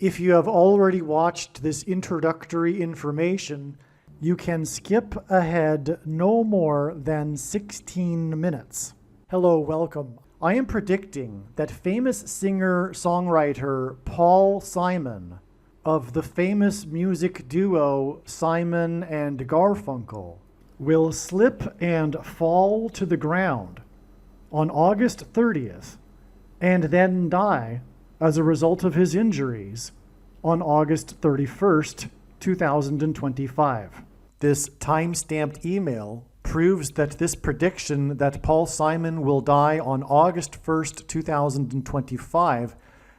If you have already watched this introductory information, you can skip ahead no more than 16 minutes. Hello, welcome. I am predicting that famous singer-songwriter Paul Simon of the famous music duo Simon and Garfunkel will slip and fall to the ground on August 30th and then die as a result of his injuries on August 31st, 2025. This time-stamped email proves that this prediction that Paul Simon will die on August 1st, 2025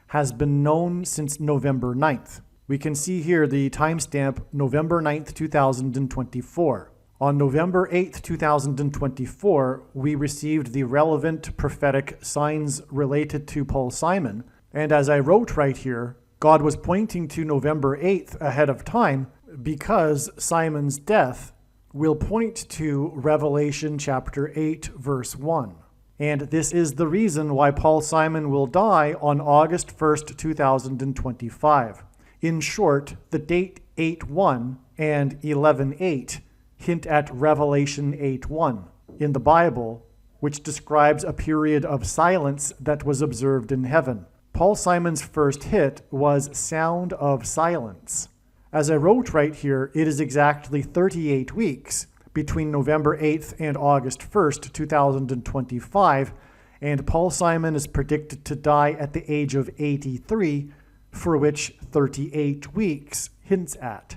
has been known since November 9th. We can see here the timestamp November 9th, 2024. On November 8th, 2024, we received the relevant prophetic signs related to Paul Simon. And as I wrote right here, God was pointing to November 8th ahead of time because Simon's death will point to Revelation chapter 8, verse 1. And this is the reason why Paul Simon will die on August 1st, 2025. In short, the date 8:1 and 11:8 hint at Revelation 8:1 in the Bible, which describes a period of silence that was observed in heaven. Paul Simon's first hit was Sound of Silence. As I wrote right here, it is exactly 38 weeks between November 8th and August 1st, 2025, and Paul Simon is predicted to die at the age of 83, for which 38 weeks hints at.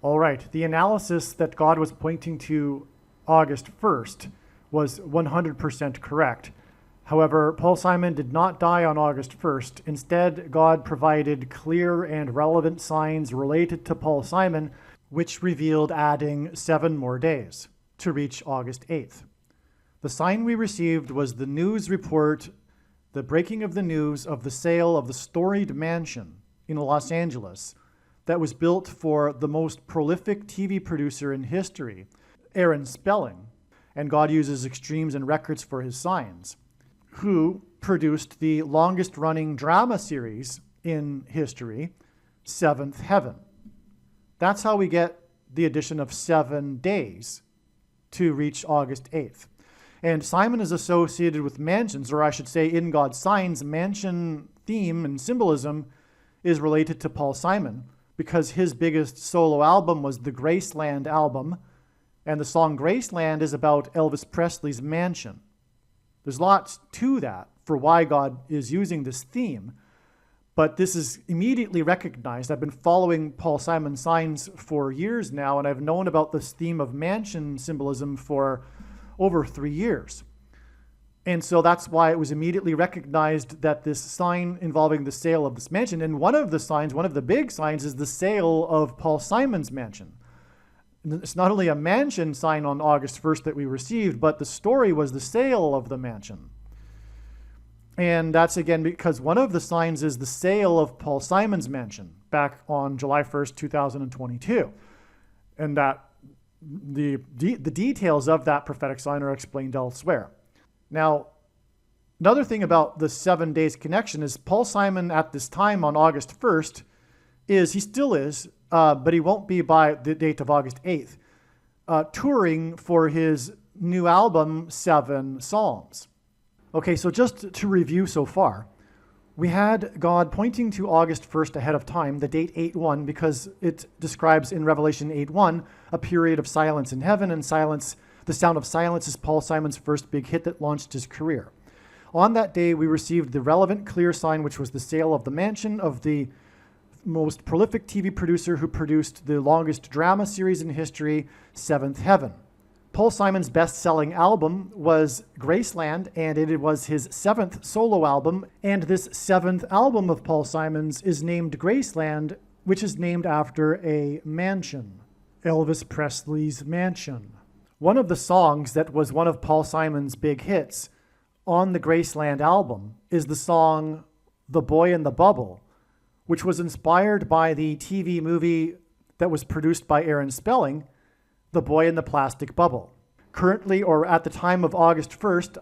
All right, the analysis that God was pointing to August 1st was 100% correct. However, Paul Simon did not die on August 1st. Instead, God provided clear and relevant signs related to Paul Simon, which revealed adding 7 more days to reach August 8th. The sign we received was the news report, the breaking of the news of the sale of the storied mansion in Los Angeles that was built for the most prolific TV producer in history, Aaron Spelling, and God uses extremes and records for his signs, who produced the longest-running drama series in history, Seventh Heaven. That's how we get the addition of 7 days to reach August 8th. And Simon is associated with mansions, or I should say in God's signs, mansion theme and symbolism is related to Paul Simon because his biggest solo album was the Graceland album, and the song Graceland is about Elvis Presley's mansion. There's lots to that for why God is using this theme, but this is immediately recognized. I've been following Paul Simon's signs for years now, and I've known about this theme of mansion symbolism for over 3 years. And so that's why it was immediately recognized that this sign involving the sale of this mansion, and one of the big signs is the sale of Paul Simon's mansion. It's not only a mansion sign on August 1st that we received, but the story was the sale of the mansion. And that's again because one of the signs is the sale of Paul Simon's mansion back on July 1st, 2022. And that the details of that prophetic sign are explained elsewhere. Now, another thing about the 7 days connection is Paul Simon at this time on August 1st he still is, but he won't be by the date of August 8th, touring for his new album, 7 Psalms. Okay, so just to review so far, we had God pointing to August 1st ahead of time, the date 8:1, because it describes in Revelation 8:1 a period of silence in heaven, and silence, the sound of silence is Paul Simon's first big hit that launched his career. On that day, we received the relevant clear sign, which was the sale of the mansion of the most prolific TV producer who produced the longest drama series in history, Seventh Heaven. Paul Simon's best-selling album was Graceland, and it was his 7th solo album, and this 7th album of Paul Simon's is named Graceland, which is named after a mansion, Elvis Presley's mansion. One of the songs that was one of Paul Simon's big hits on the Graceland album is the song The Boy in the Bubble, which was inspired by the TV movie that was produced by Aaron Spelling, The Boy in the Plastic Bubble. Currently, or at the time of August 1st,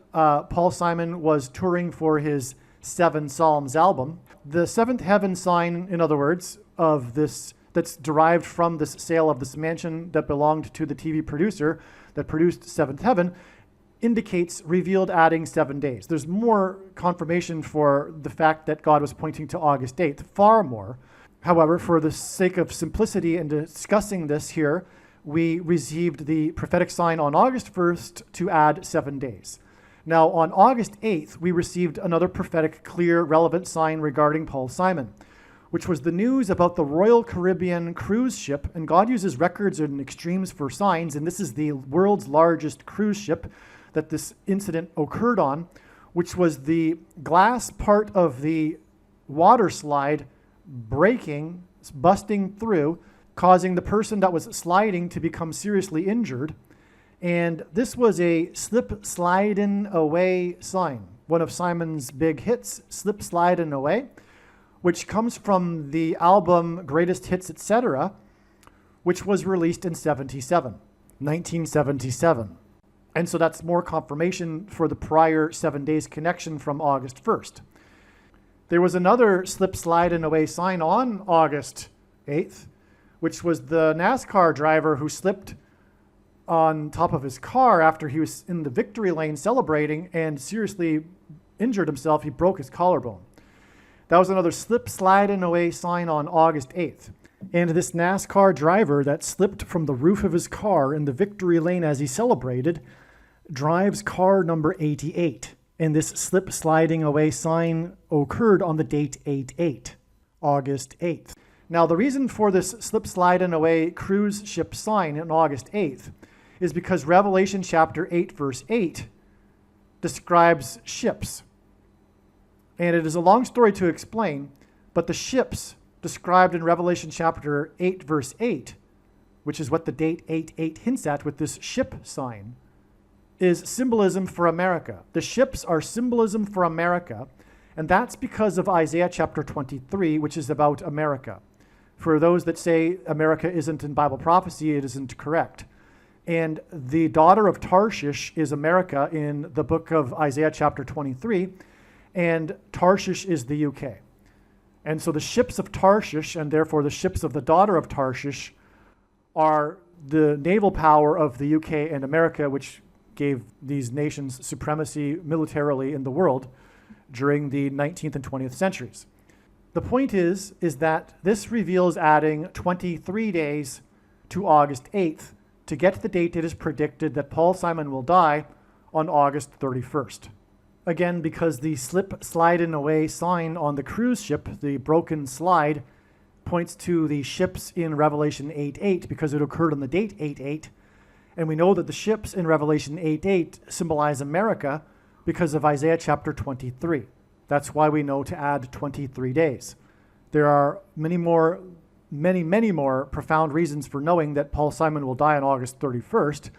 Paul Simon was touring for his Seven Psalms album. The seventh heaven sign, in other words, of this, that's derived from this sale of this mansion that belonged to the TV producer that produced Seventh Heaven, indicates revealed adding 7 days. There's more confirmation for the fact that God was pointing to August 8th, far more. However, for the sake of simplicity in discussing this here, we received the prophetic sign on August 1st to add 7 days. Now, on August 8th, we received another prophetic, clear, relevant sign regarding Paul Simon, which was the news about the Royal Caribbean cruise ship. And God uses records and extremes for signs, and this is the world's largest cruise ship that this incident occurred on, which was the glass part of the water slide breaking, busting through, causing the person that was sliding to become seriously injured. And this was a slip sliding away sign, one of Simon's big hits, Slip Sliding Away, which comes from the album Greatest Hits, Etc., which was released in 1977. And so that's more confirmation for the prior 7 days connection from August 1st. There was another slip sliding away sign on August 8th, which was the NASCAR driver who slipped on top of his car after he was in the victory lane celebrating and seriously injured himself. He broke his collarbone. That was another slip sliding away sign on August 8th. And this NASCAR driver that slipped from the roof of his car in the victory lane as he celebrated drives car number 88. And this slip sliding away sign occurred on the date 8/8, August 8th. Now, the reason for this slip sliding away cruise ship sign on August 8th is because Revelation chapter 8, verse 8 describes ships. And it is a long story to explain, but the ships described in Revelation chapter 8, verse 8, which is what the date 8/8 hints at with this ship sign, is symbolism for America. The ships are symbolism for America, and that's because of Isaiah chapter 23, which is about America. For those that say America isn't in Bible prophecy, it isn't correct. And the daughter of Tarshish is America in the book of Isaiah chapter 23, and Tarshish is the UK. And so the ships of Tarshish, and therefore the ships of the daughter of Tarshish, are the naval power of the UK and America, which gave these nations supremacy militarily in the world during the 19th and 20th centuries. The point is that this reveals adding 23 days to August 8th to get the date it is predicted that Paul Simon will die on August 31st. Again, because the slip sliding away sign on the cruise ship, the broken slide, points to the ships in Revelation 8:8 because it occurred on the date 8/8. And we know that the ships in Revelation 8:8 symbolize America because of Isaiah chapter 23. That's why we know to add 23 days. There are many more profound reasons for knowing that Paul Simon will die on August 31st,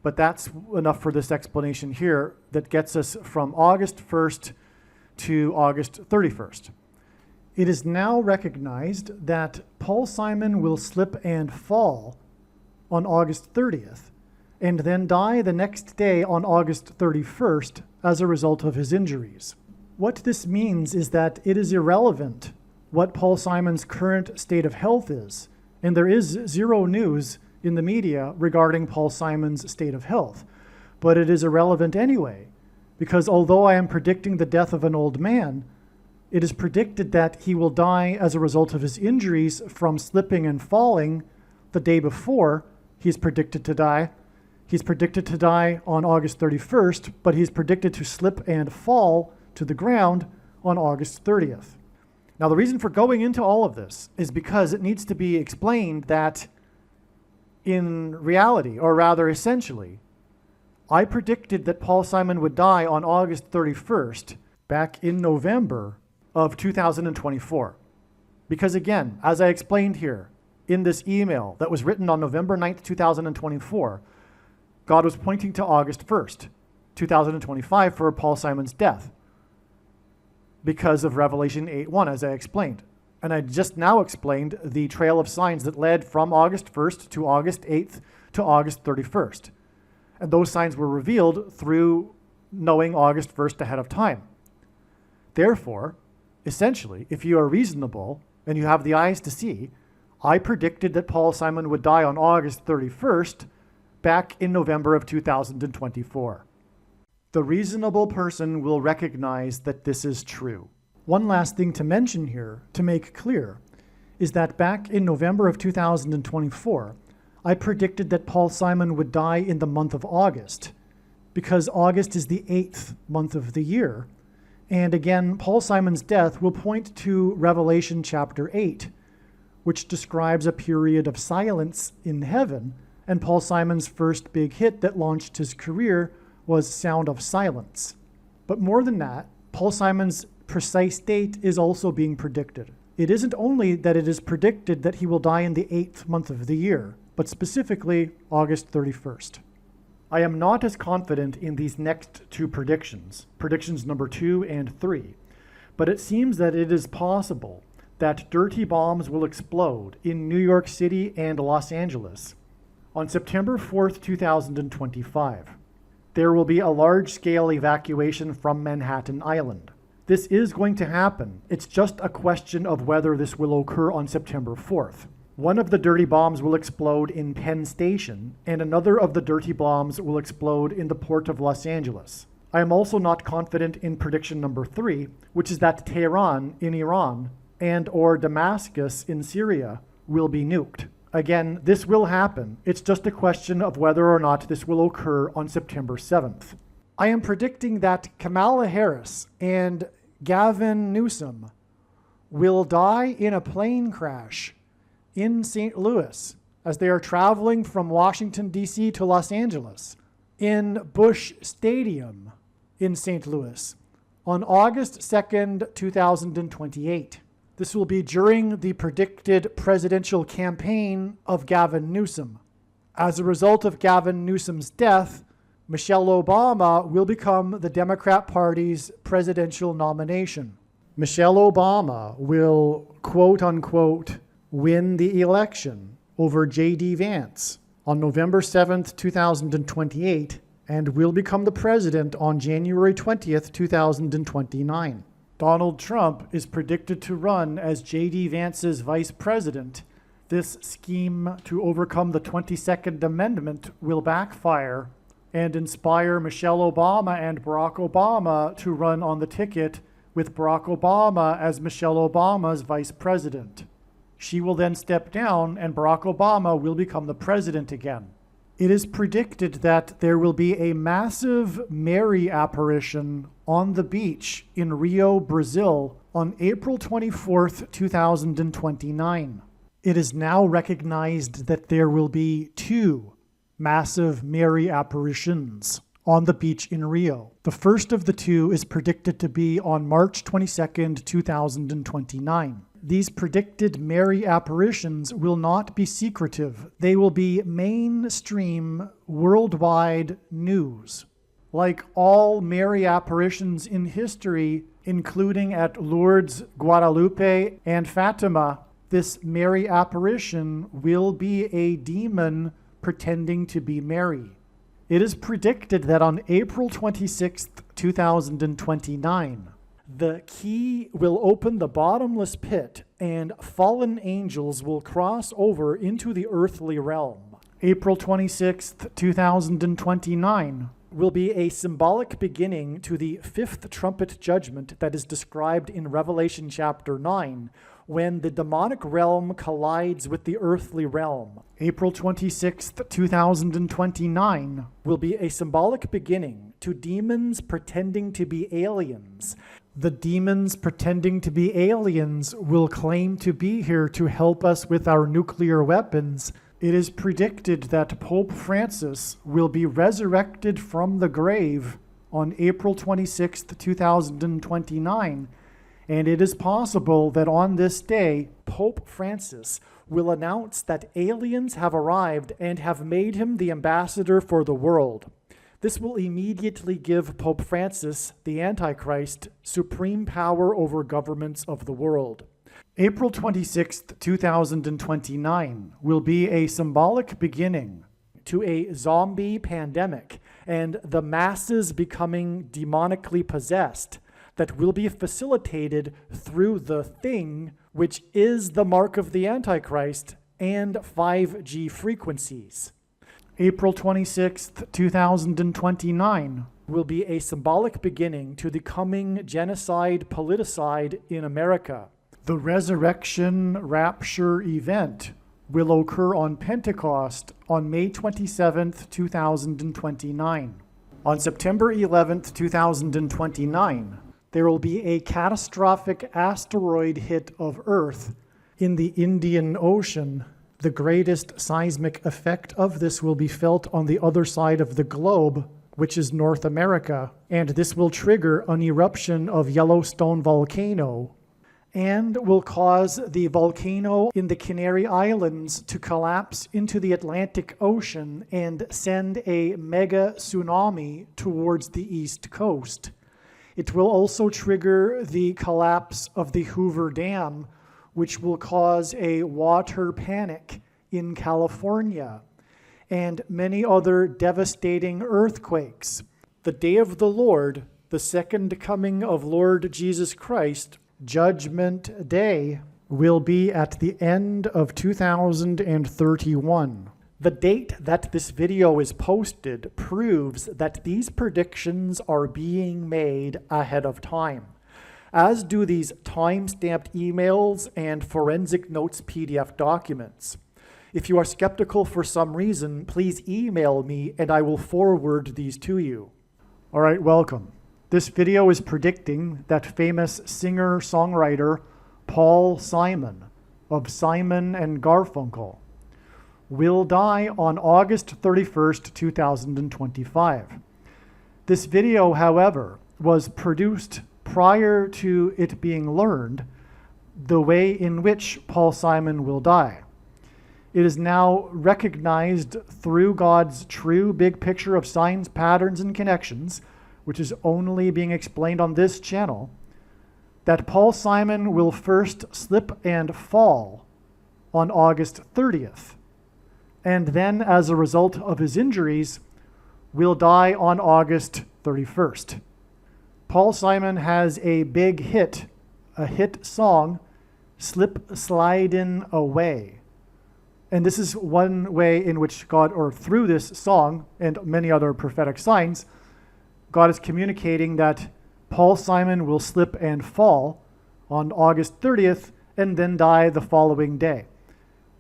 but that's enough for this explanation here that gets us from August 1st to August 31st. It is now recognized that Paul Simon will slip and fall on August 30th, and then die the next day on August 31st as a result of his injuries. What this means is that it is irrelevant what Paul Simon's current state of health is, and there is zero news in the media regarding Paul Simon's state of health. But it is irrelevant anyway, because although I am predicting the death of an old man, it is predicted that he will die as a result of his injuries from slipping and falling the day before he's predicted to die. He's predicted to die on August 31st, but he's predicted to slip and fall to the ground on August 30th. Now, the reason for going into all of this is because it needs to be explained that in reality, or rather essentially, I predicted that Paul Simon would die on August 31st back in November of 2024. Because again, as I explained here, in this email that was written on November 9th, 2024, God was pointing to August 1st, 2025 for Paul Simon's death because of Revelation 8:1, as I explained. And I just now explained the trail of signs that led from August 1st to August 8th to August 31st. And those signs were revealed through knowing August 1st ahead of time. Therefore, essentially, if you are reasonable and you have the eyes to see, I predicted that Paul Simon would die on August 31st back in November of 2024. The reasonable person will recognize that this is true. One last thing to mention here, to make clear, is that back in November of 2024, I predicted that Paul Simon would die in the month of August, because August is the 8th month of the year. And again, Paul Simon's death will point to Revelation chapter 8, which describes a period of silence in heaven, and Paul Simon's first big hit that launched his career was Sound of Silence. But more than that, Paul Simon's precise date is also being predicted. It isn't only that it is predicted that he will die in the 8th month of the year, but specifically August 31st. I am not as confident in these next two predictions number 2 and 3, but it seems that it is possible that dirty bombs will explode in New York City and Los Angeles on September 4th, 2025. There will be a large-scale evacuation from Manhattan Island. This is going to happen. It's just a question of whether this will occur on September 4th. One of the dirty bombs will explode in Penn Station, and another of the dirty bombs will explode in the port of Los Angeles. I am also not confident in prediction number 3, which is that Tehran in Iran and or Damascus in Syria will be nuked. Again, this will happen. It's just a question of whether or not this will occur on September 7th. I am predicting that Kamala Harris and Gavin Newsom will die in a plane crash in St. Louis as they are traveling from Washington, D.C. to Los Angeles in Busch Stadium in St. Louis on August 2nd, 2028. This will be during the predicted presidential campaign of Gavin Newsom. As a result of Gavin Newsom's death, Michelle Obama will become the Democrat Party's presidential nomination. Michelle Obama will, quote unquote, win the election over J.D. Vance on November 7th, 2028, and will become the president on January 20th, 2029. Donald Trump is predicted to run as J.D. Vance's vice president. This scheme to overcome the 22nd Amendment will backfire and inspire Michelle Obama and Barack Obama to run on the ticket with Barack Obama as Michelle Obama's vice president. She will then step down and Barack Obama will become the president again. It is predicted that there will be a massive Mary apparition on the beach in Rio, Brazil on April 24th, 2029. It is now recognized that there will be 2 massive Mary apparitions on the beach in Rio. The first of the 2 is predicted to be on March 22nd, 2029. These predicted Mary apparitions will not be secretive. They will be mainstream, worldwide news. Like all Mary apparitions in history, including at Lourdes, Guadalupe, and Fatima, this Mary apparition will be a demon pretending to be Mary. It is predicted that on April 26th, 2029, the key will open the bottomless pit and fallen angels will cross over into the earthly realm. April 26th, 2029 will be a symbolic beginning to the 5th trumpet judgment that is described in Revelation chapter 9, when the demonic realm collides with the earthly realm. April 26th, 2029 will be a symbolic beginning to demons pretending to be aliens. The demons pretending to be aliens will claim to be here to help us with our nuclear weapons. It is predicted that Pope Francis will be resurrected from the grave on April 26th, 2029, and it is possible that on this day, Pope Francis will announce that aliens have arrived and have made him the ambassador for the world. This will immediately give Pope Francis, the Antichrist, supreme power over governments of the world. April 26th, 2029 will be a symbolic beginning to a zombie pandemic and the masses becoming demonically possessed that will be facilitated through the thing, which is the mark of the Antichrist and 5G frequencies. April 26th, 2029 will be a symbolic beginning to the coming genocide politicide in America. The resurrection rapture event will occur on Pentecost on May 27th, 2029. On September 11th, 2029, there will be a catastrophic asteroid hit of Earth in the Indian Ocean. The greatest seismic effect of this will be felt on the other side of the globe, which is North America, and this will trigger an eruption of Yellowstone volcano and will cause the volcano in the Canary Islands to collapse into the Atlantic Ocean and send a mega tsunami towards the East Coast. It will also trigger the collapse of the Hoover Dam, which will cause a water panic in California, and many other devastating earthquakes. The day of the Lord, the second coming of Lord Jesus Christ, Judgment Day, will be at the end of 2031. The date that this video is posted proves that these predictions are being made ahead of time, as do these time-stamped emails and forensic notes PDF documents. If you are skeptical for some reason, please email me and I will forward these to you. All right, welcome. This video is predicting that famous singer-songwriter Paul Simon of Simon and Garfunkel will die on August 31st, 2025. This video, however, was produced prior to it being learned the way in which Paul Simon will die. It is now recognized through God's true big picture of signs, patterns, and connections, which is only being explained on this channel, that Paul Simon will first slip and fall on August 30th, and then, as a result of his injuries, will die on August 31st. Paul Simon has a big hit, a hit song, Slip Slidin' Away. And this is one way in which God, or through this song and many other prophetic signs, God is communicating that Paul Simon will slip and fall on August 30th and then die the following day.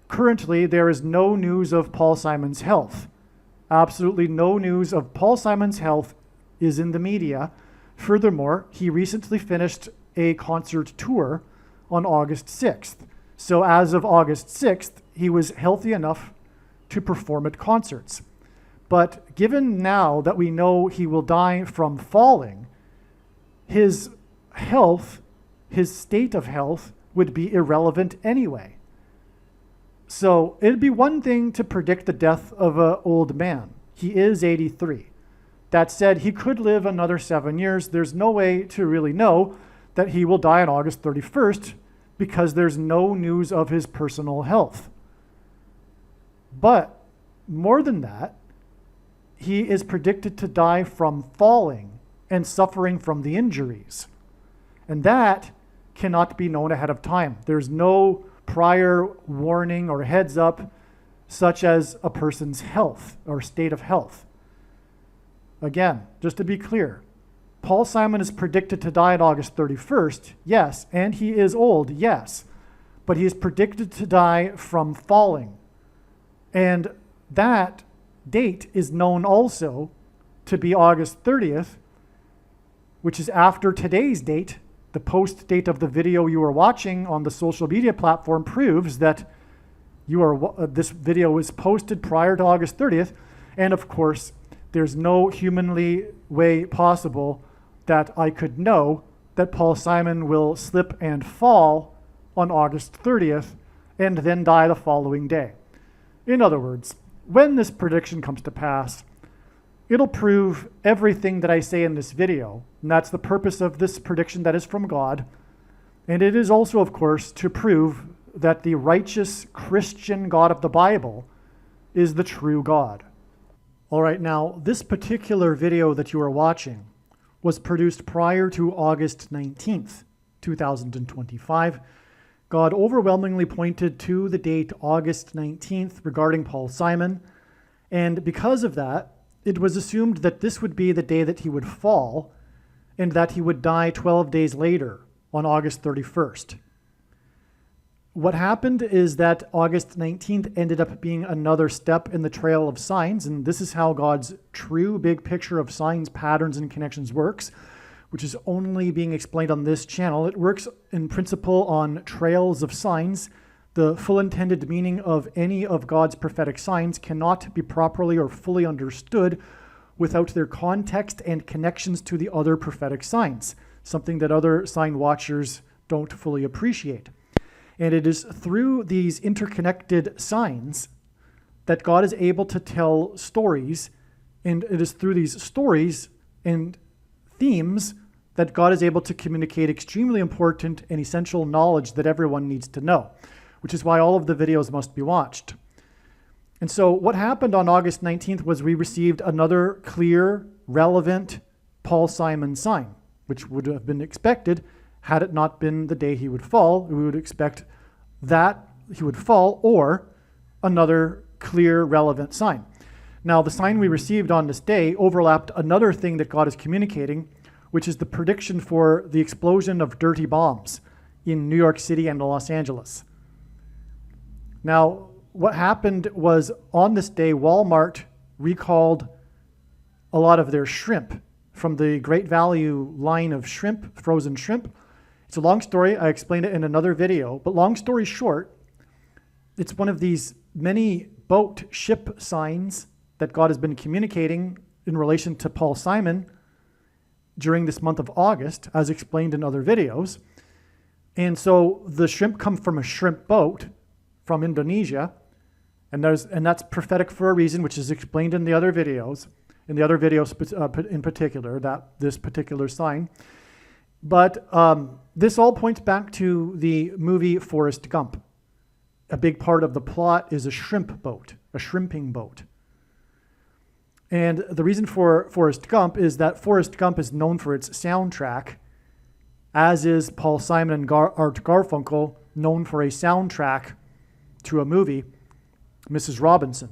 Currently, there is no news of Paul Simon's health. Absolutely no news of Paul Simon's health is in the media. Furthermore, he recently finished a concert tour on August 6th. So as of August 6th, he was healthy enough to perform at concerts. But given now that we know he will die from falling, his health, his state of health, would be irrelevant anyway. So it'd be one thing to predict the death of an old man. He is 83. That said, he could live another 7 years. There's no way to really know that he will die on August 31st because there's no news of his personal health. But more than that, he is predicted to die from falling and suffering from the injuries. And that cannot be known ahead of time. There's no prior warning or heads up, such as a person's health or state of health. Again, just to be clear, Paul Simon is predicted to die on August 31st, yes, and he is old, yes, but he is predicted to die from falling. And that date is known also to be August 30th, which is after today's date. The post date of the video you are watching on the social media platform proves that this video was posted prior to August 30th. And of course, there's no humanly way possible that I could know that Paul Simon will slip and fall on August 30th and then die the following day. In other words, when this prediction comes to pass, it'll prove everything that I say in this video, and that's the purpose of this prediction that is from God. And it is also, of course, to prove that the righteous Christian God of the Bible is the true God. All right, now, this particular video that you are watching was produced prior to August 19th, 2025. God overwhelmingly pointed to the date August 19th regarding Paul Simon, and because of that, it was assumed that this would be the day that he would fall and that he would die 12 days later on August 31st. What happened is that August 19th ended up being another step in the trail of signs, and this is how God's true big picture of signs, patterns, and connections works, which is only being explained on this channel. It works in principle on trails of signs. The full intended meaning of any of God's prophetic signs cannot be properly or fully understood without their context and connections to the other prophetic signs, something that other sign watchers don't fully appreciate. And it is through these interconnected signs that God is able to tell stories, and it is through these stories and themes that God is able to communicate extremely important and essential knowledge that everyone needs to know, which is why all of the videos must be watched. And so what happened on August 19th was we received another clear, relevant Paul Simon sign, which would have been expected had it not been the day he would fall. We would expect that he would fall or another clear, relevant sign. Now, the sign we received on this day overlapped another thing that God is communicating, which is the prediction for the explosion of dirty bombs in New York City and Los Angeles. Now, what happened was on this day, Walmart recalled a lot of their shrimp from the Great Value line of shrimp, frozen shrimp. It's a long story. I explained it in another video, but long story short, it's one of these many boat ship signs that God has been communicating in relation to Paul Simon during this month of August, as explained in other videos. And so the shrimp come from a shrimp boat from Indonesia, and that's prophetic for a reason, which is explained in the other videos, in particular, this particular sign. But this all points back to the movie Forrest Gump. A big part of the plot is a shrimp boat, a shrimping boat. And the reason for Forrest Gump is that Forrest Gump is known for its soundtrack, as is Paul Simon and Art Garfunkel known for a soundtrack to a movie, Mrs. Robinson.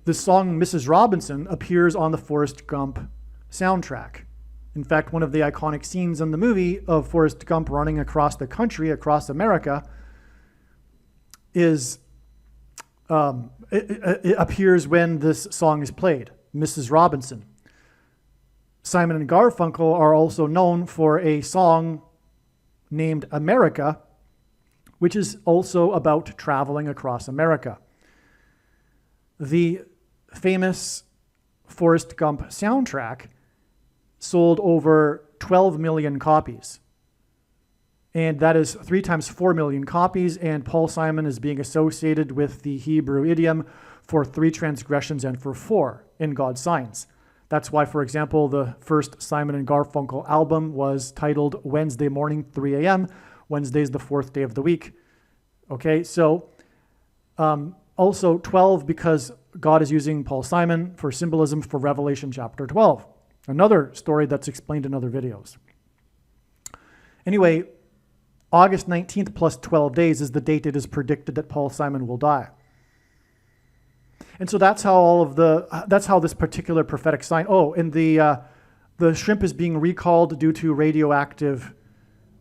The song Mrs. Robinson appears on the Forrest Gump soundtrack. In fact, one of the iconic scenes in the movie of Forrest Gump running across the country, across America, is it appears when this song is played, Mrs. Robinson. Simon and Garfunkel are also known for a song named America, which is also about traveling across America. The famous Forrest Gump soundtrack sold over 12 million copies. And that is 3 times 4 million copies, and Paul Simon is being associated with the Hebrew idiom for 3 transgressions and for 4 in God's signs. That's why, for example, the first Simon and Garfunkel album was titled Wednesday Morning, 3 a.m. Wednesday's the 4th day of the week. Okay, so also 12 because God is using Paul Simon for symbolism for Revelation chapter 12. Another story that's explained in other videos. Anyway, August 19th plus 12 days is the date it is predicted that Paul Simon will die. And so that's how this particular prophetic sign, and the shrimp is being recalled due to radioactive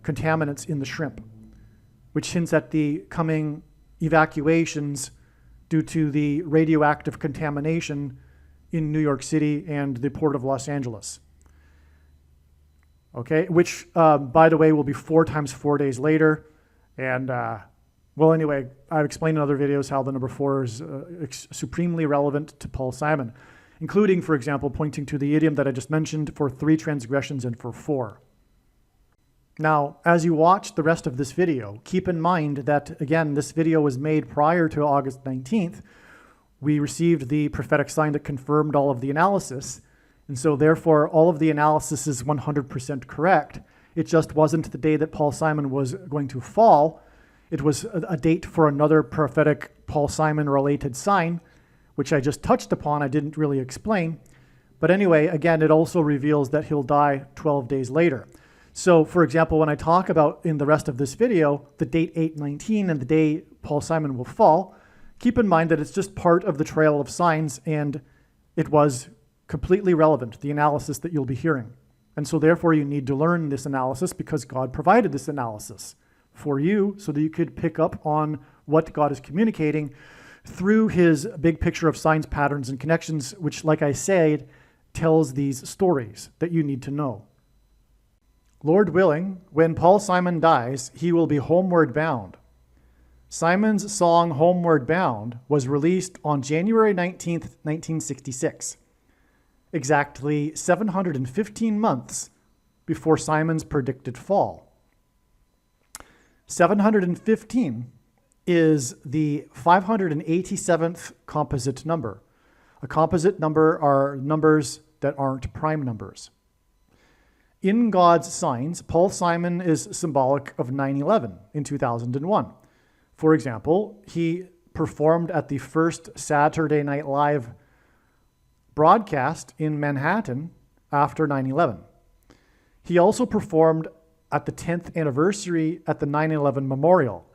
contaminants in the shrimp, which hints at the coming evacuations due to the radioactive contamination in New York City and the port of Los Angeles. Okay, which, by the way, will be 4 times 4 days later. And, anyway, I've explained in other videos how the number 4 is supremely relevant to Paul Simon, including, for example, pointing to the idiom that I just mentioned for 3 transgressions and for 4. Now, as you watch the rest of this video, keep in mind that, again, this video was made prior to August 19th. We received the prophetic sign that confirmed all of the analysis. And so therefore, all of the analysis is 100% correct. It just wasn't the day that Paul Simon was going to fall. It was a date for another prophetic Paul Simon related sign, which I just touched upon. I didn't really explain. But anyway, again, it also reveals that he'll die 12 days later. So, for example, when I talk about in the rest of this video, the date 8/19 and the day Paul Simon will fall, keep in mind that it's just part of the trail of signs, and it was completely relevant, the analysis that you'll be hearing. And so therefore you need to learn this analysis because God provided this analysis for you so that you could pick up on what God is communicating through his big picture of signs, patterns, and connections, which, like I said, tells these stories that you need to know. Lord willing, when Paul Simon dies, he will be homeward bound. Simon's song Homeward Bound was released on January 19th, 1966, exactly 715 months before Simon's predicted fall. 715 is the 587th composite number. A composite number are numbers that aren't prime numbers. In God's signs, Paul Simon is symbolic of 9/11 in 2001. For example, he performed at the first Saturday Night Live broadcast in Manhattan after 9/11. He also performed at the 10th anniversary at the 9/11 Memorial.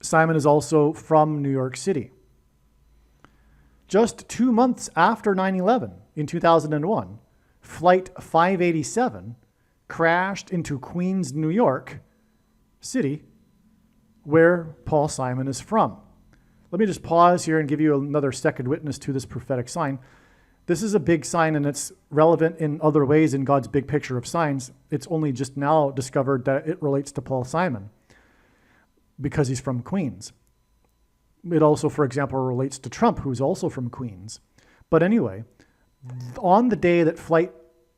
Simon is also from New York City. Just 2 months after 9/11, in 2001, Flight 587 crashed into Queens, New York City, where Paul Simon is from. Let me just pause here and give you another second witness to this prophetic sign. This is a big sign, and it's relevant in other ways in God's big picture of signs. It's only just now discovered that it relates to Paul Simon because he's from Queens. It also, for example, relates to Trump, who's also from Queens. But anyway, on the day that Flight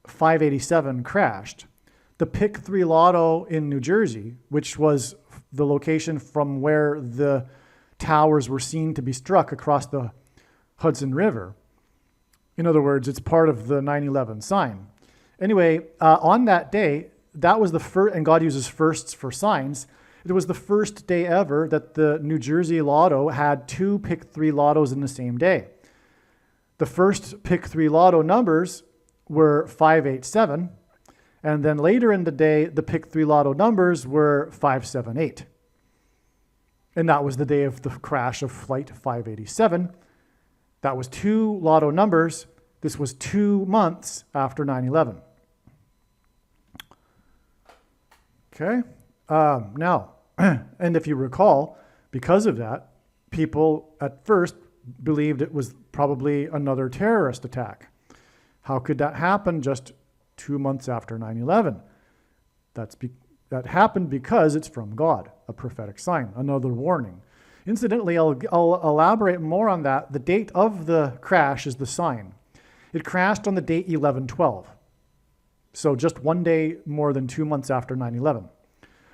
587 crashed, the Pick 3 Lotto in New Jersey, which was the location from where the towers were seen to be struck across the Hudson River. In other words, it's part of the 9/11 sign. Anyway, on that day, that was the first, and God uses firsts for signs. It was the first day ever that the New Jersey Lotto had 2 Pick 3 Lottos in the same day. The first Pick 3 Lotto numbers were 587, and then later in the day, the Pick 3 Lotto numbers were 578. And that was the day of the crash of Flight 587. That was 2 Lotto numbers. This was 2 months after 9/11. Okay, now, and if you recall, because of that, people at first believed it was probably another terrorist attack. How could that happen just 2 months after 9/11? That happened because it's from God, a prophetic sign, another warning. Incidentally, I'll elaborate more on that. The date of the crash is the sign. It crashed on the date 11/12, so just 1 day more than 2 months after 9/11.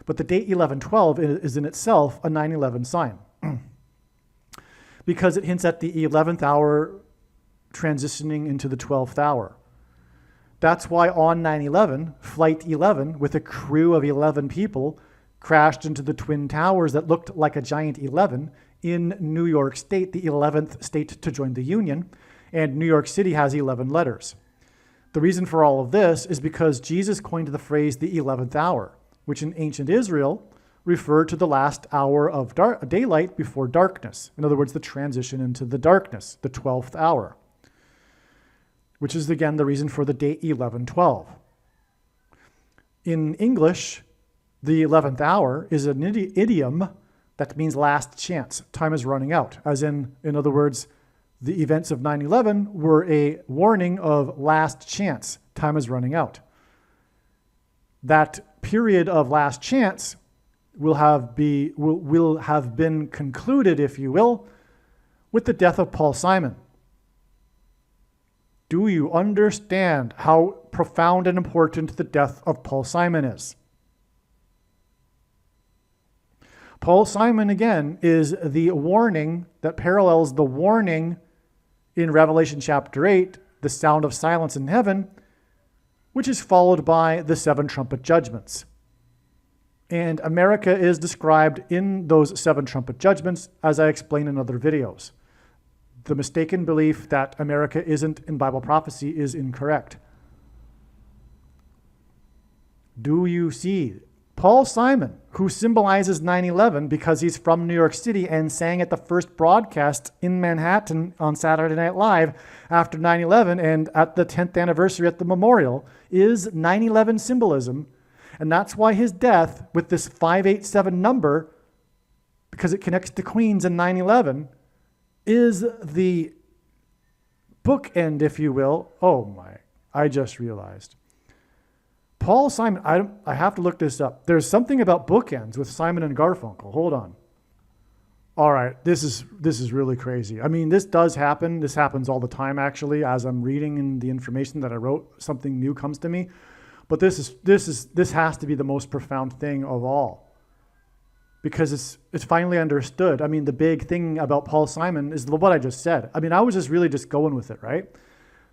But the date 11/12 is in itself a 9/11 sign because it hints at the 11th hour transitioning into the 12th hour. That's why on 9/11, Flight 11, with a crew of 11 people, crashed into the Twin Towers that looked like a giant 11 in New York State, the 11th state to join the Union, and New York City has 11 letters. The reason for all of this is because Jesus coined the phrase the 11th hour, which in ancient Israel referred to the last hour of daylight before darkness. In other words, the transition into the darkness, the 12th hour, which is again the reason for the date 11/12. In English, the 11th hour is an idiom that means last chance. Time is running out. As in other words, the events of 9/11 were a warning of last chance. Time is running out. That period of last chance will have been concluded, if you will, with the death of Paul Simon. Do you understand how profound and important the death of Paul Simon is? Paul Simon, again, is the warning that parallels the warning in Revelation chapter 8, the sound of silence in heaven, which is followed by the 7 trumpet judgments. And America is described in those 7 trumpet judgments, as I explain in other videos. the mistaken belief that America isn't in Bible prophecy is incorrect. Do you see? Paul Simon, who symbolizes 9/11 because he's from New York City and sang at the first broadcast in Manhattan on Saturday Night Live after 9/11 and at the 10th anniversary at the memorial, is 9/11 symbolism. And that's why his death with this 587 number, because it connects to Queens and 9/11, is the bookend, if you will. Oh my, I just realized. Paul Simon, I have to look this up. There's something about bookends with Simon and Garfunkel. Hold on. All right, this is really crazy. I mean, this does happen. This happens all the time, actually. As I'm reading in the information that I wrote, something new comes to me. But this has to be the most profound thing of all, because it's finally understood. I mean, the big thing about Paul Simon is what I just said. I mean, I was just really just going with it, right?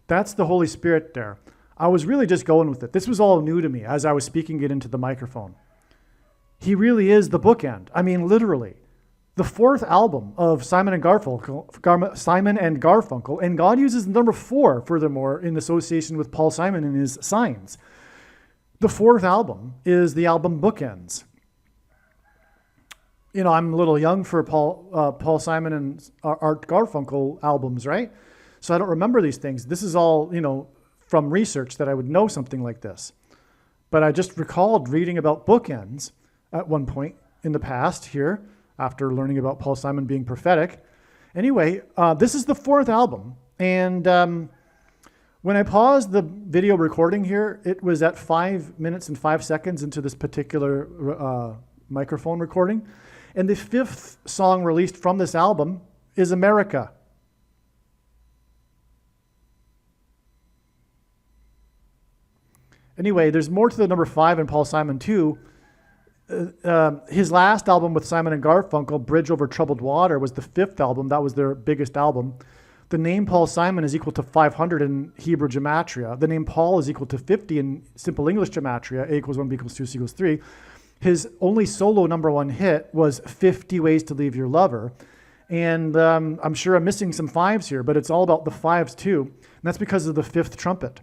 That's the Holy Spirit there. I was really just going with it. This was all new to me as I was speaking it into the microphone. He really is the bookend. I mean, literally. The fourth album of Simon and Garfunkel, and God uses the number 4, furthermore, in association with Paul Simon in his signs. The fourth album is the album Bookends. You know, I'm a little young for Paul Simon and Art Garfunkel albums, right? So I don't remember these things. This is all, from research that I would know something like this. But I just recalled reading about bookends at one point in the past here, after learning about Paul Simon being prophetic. Anyway, this is the fourth album. And when I paused the video recording here, it was at 5 minutes and 5 seconds into this particular microphone recording. And the fifth song released from this album is America. Anyway, there's more to the number 5 in Paul Simon too. His last album with Simon and Garfunkel, Bridge Over Troubled Water, was the fifth album. That was their biggest album. The name Paul Simon is equal to 500 in Hebrew gematria. The name Paul is equal to 50 in simple English gematria. A equals 1, B equals 2, C equals 3. His only solo number 1 hit was 50 Ways to Leave Your Lover. And I'm sure I'm missing some 5s here, but it's all about the 5s too. And that's because of the fifth trumpet,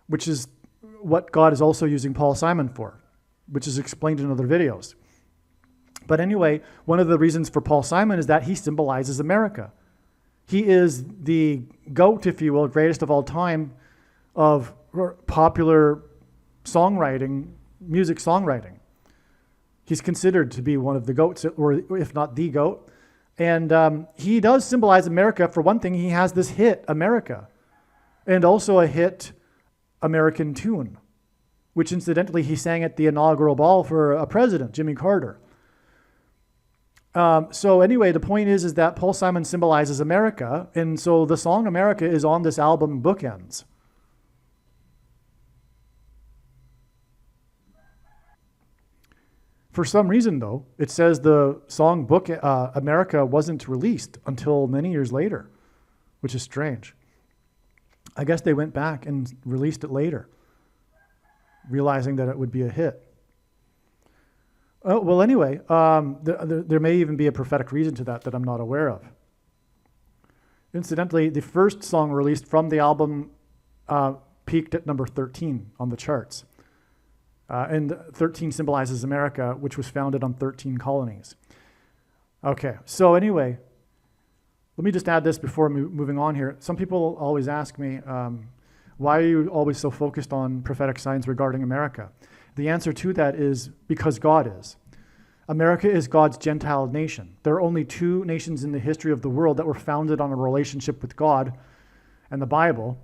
which is what God is also using Paul Simon for, which is explained in other videos. But anyway, one of the reasons for Paul Simon is that he symbolizes America. He is the GOAT, if you will, greatest of all time of popular songwriting, music songwriting. He's considered to be one of the GOATs, or if not the GOAT. And he does symbolize America. For one thing, he has this hit, America, and also a hit American Tune, which incidentally he sang at the inaugural ball for a president, Jimmy Carter. So anyway, the point is that Paul Simon symbolizes America, and so the song America is on this album Bookends. For some reason, though, it says the song America wasn't released until many years later, which is strange. I guess they went back and released it later, realizing that it would be a hit. Well, anyway, there may even be a prophetic reason to that I'm not aware of. Incidentally, the first song released from the album peaked at number 13 on the charts. And 13 symbolizes America, which was founded on 13 colonies. Okay, so anyway, let me just add this before moving on here. Some people always ask me, why are you always so focused on prophetic signs regarding America? The answer to that is because God is. America is God's Gentile nation. There are only 2 nations in the history of the world that were founded on a relationship with God and the Bible,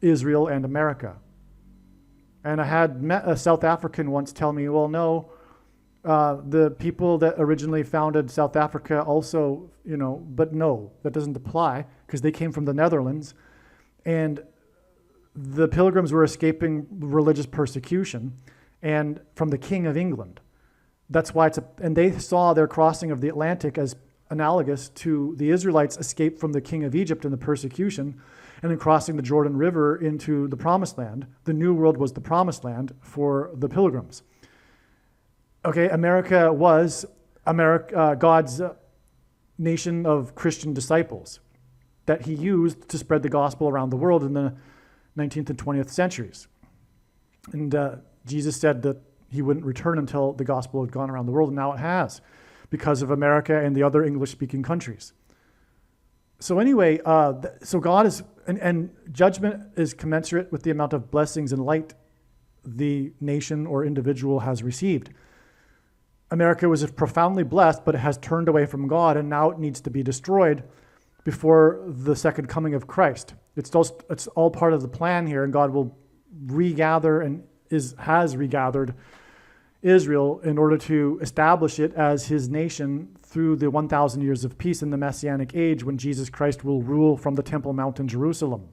Israel and America. And I had met a South African once tell me, well, no, the people that originally founded South Africa also, but no, that doesn't apply because they came from the Netherlands. And the Pilgrims were escaping religious persecution and from the King of England. That's why and they saw their crossing of the Atlantic as analogous to the Israelites' escape from the King of Egypt and the persecution, and then crossing the Jordan River into the Promised Land. The New World was the Promised Land for the Pilgrims. Okay, America was God's nation of Christian disciples. that he used to spread the gospel around the world in the 19th and 20th centuries. And Jesus said that he wouldn't return until the gospel had gone around the world, and now it has, because of America and the other English-speaking countries. So anyway, so God is, and judgment is commensurate with the amount of blessings and light the nation or individual has received. America was profoundly blessed, but it has turned away from God, and now it needs to be destroyed before the second coming of Christ. It's all part of the plan here, and God will regather and has regathered Israel in order to establish it as his nation through the 1,000 years of peace in the Messianic age, when Jesus Christ will rule from the Temple Mount in Jerusalem.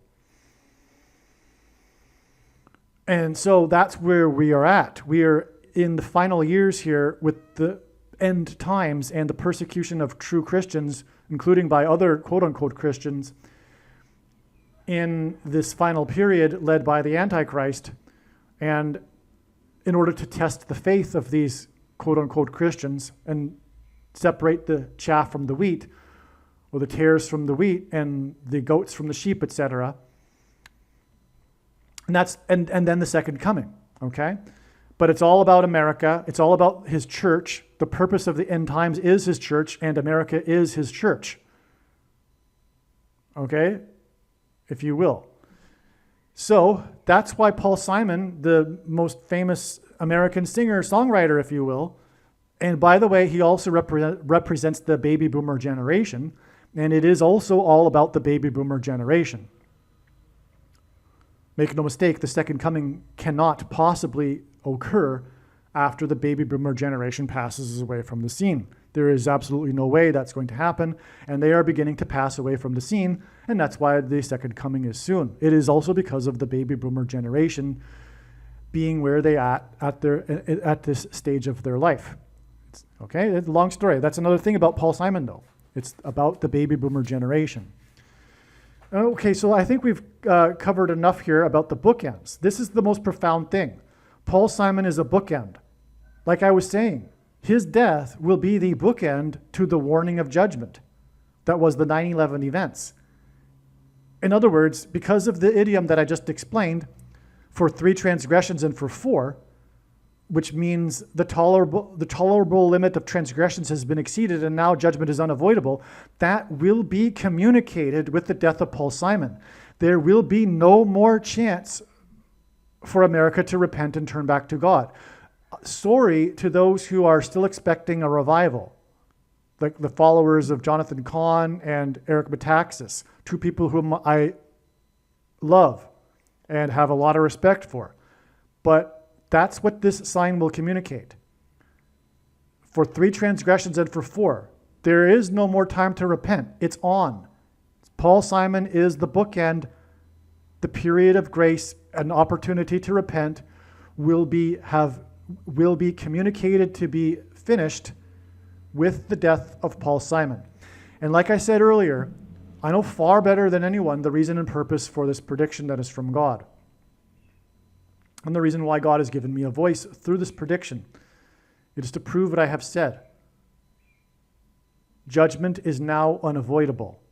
And so that's where we are at. We are in the final years here with the end times and the persecution of true Christians, including by other quote-unquote Christians, in this final period led by the Antichrist. And in order to test the faith of these quote-unquote Christians and separate the chaff from the wheat, or the tares from the wheat and the goats from the sheep, etc. And then the second coming, okay? But it's all about America. It's all about his church. The purpose of the end times is his church, and America is his church. Okay? If you will. So that's why Paul Simon, the most famous American singer, songwriter, if you will, and by the way, he also represents the baby boomer generation, and it is also all about the baby boomer generation. Make no mistake, the second coming cannot possibly occur after the baby boomer generation passes away from the scene. There is absolutely no way that's going to happen, and they are beginning to pass away from the scene, and that's why the second coming is soon. It is also because of the baby boomer generation being where they at this stage of their life. Okay, it's a long story. That's another thing about Paul Simon, though. It's about the baby boomer generation. Okay, so I think we've covered enough here about the bookends. This is the most profound thing. Paul Simon is a bookend. Like I was saying, his death will be the bookend to the warning of judgment. That was the 9/11 events. In other words, because of the idiom that I just explained, for 3 transgressions and for 4, which means the tolerable limit of transgressions has been exceeded and now judgment is unavoidable, that will be communicated with the death of Paul Simon. There will be no more chance for America to repent and turn back to God. Sorry to those who are still expecting a revival, like the followers of Jonathan Cahn and Eric Metaxas, 2 people whom I love and have a lot of respect for. But that's what this sign will communicate. For 3 transgressions and for 4, there is no more time to repent. It's on. Paul Simon is the bookend. The period of grace, an opportunity to repent, will be communicated to be finished with the death of Paul Simon. And like I said earlier, I know far better than anyone the reason and purpose for this prediction that is from God. And the reason why God has given me a voice through this prediction. It is to prove what I have said. Judgment is now unavoidable.